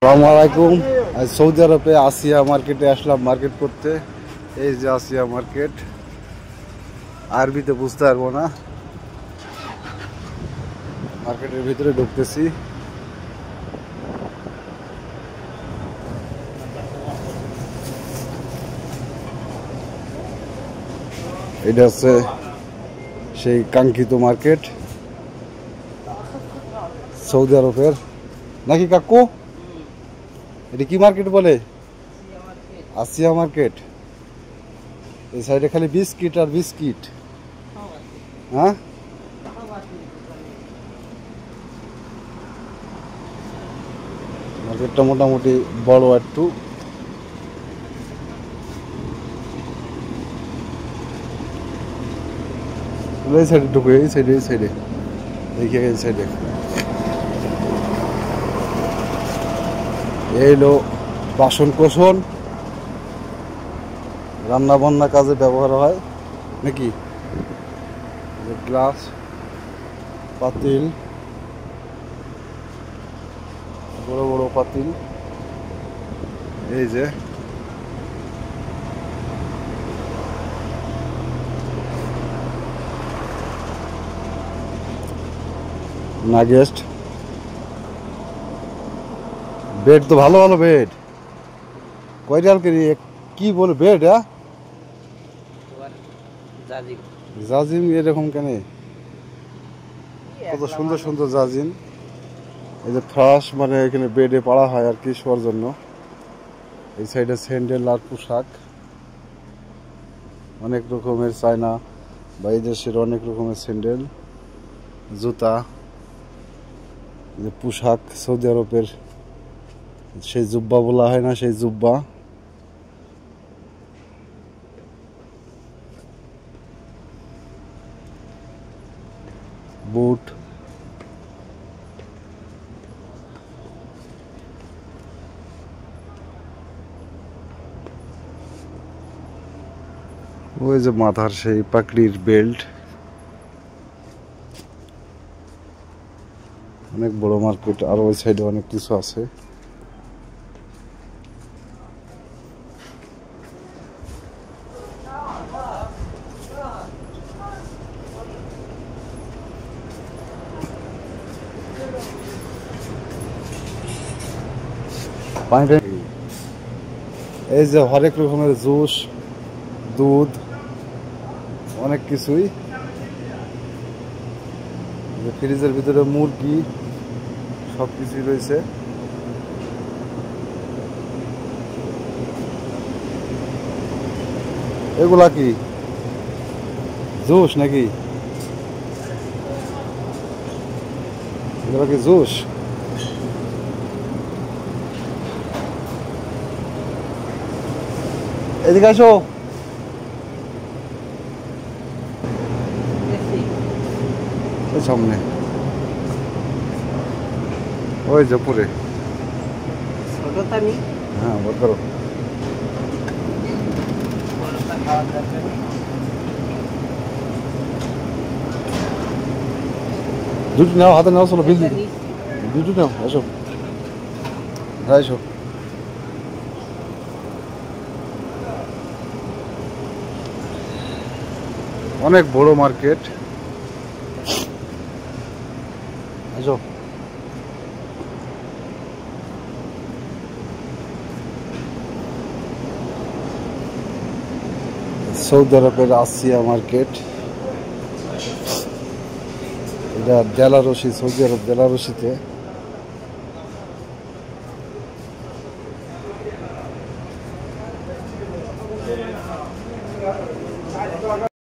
আসসালামু আলাইকুম। সৌদি আরবে আসিয়া মার্কেটে আসলাম মার্কেট করতে। এই যে আসিয়া মার্কেট, আরবিতে বুঝতে পারবো না। মার্কেটের ভিতরে ঢুকতেছি। এটা হচ্ছে সেই কাঙ্ক্ষিত মার্কেট সৌদি আরবের, নাকি কাকু? এটা কি মার্কেট বলে? আসিয়া মার্কেট। এই সাইডে খালি বিস্কিট আর বিস্কিট। হ্যাঁ, মার্কেটটা মোটামুটি বড় একটু। এই সাইডে ঢুকে, এই সাইডে, এই সাইডে, এই সাইডে। এই হলো বাসন কোসন, রান্না বান্না কাজে ব্যবহার হয় নাকি। গ্লাস, পাতিল, বড় বড় পাতিল। এই যে নাগেস্ট বেড, তো ভালো ভালো বেড। কয় রিয়াল করে? কি বলে বেড? হ্যাঁ, জাজিম এরকম কেন? কত সুন্দর সুন্দর জাজিম। এই যে ফ্রাশ, মানে এখানে বেডে পাড়া হয় আর কি শোয়ার জন্য। এই সাইডে স্যান্ডেল আর পোশাক, অনেক রকমের চায়না বা এই দেশের অনেক রকমের স্যান্ডেল, জুতা, যে পোশাক সৌদি আরবের সেই জুব্বা বলা হয় না, সেই জুব্বা। বুট, ওই যে মাথার সেই পাকড়ির বেল্ট। অনেক বড় মার্কেট, আর ওই সাইডে অনেক কিছু আছে। এই যে হরেক রকমের জুস, দুধ, অনেক কিছুই। ফ্রিজের ভিতরে মুরগি, সব কিছুই রয়েছে। এগুলা কি জুস নাকি? এগুলা কি জুস? এদিকে আসো। সামনে ওই যে পুরে। হ্যাঁ, বল করো। দুটো নাও, হাতে নাও, চলো বিল দিই। দুটো নাও, আসো, আসো। অনেক বড় মার্কেট। আসো। সৌদি আরবের আসিয়া মার্কেট। এটা বেলারুশি, সৌদি আরব বেলারুশিতে।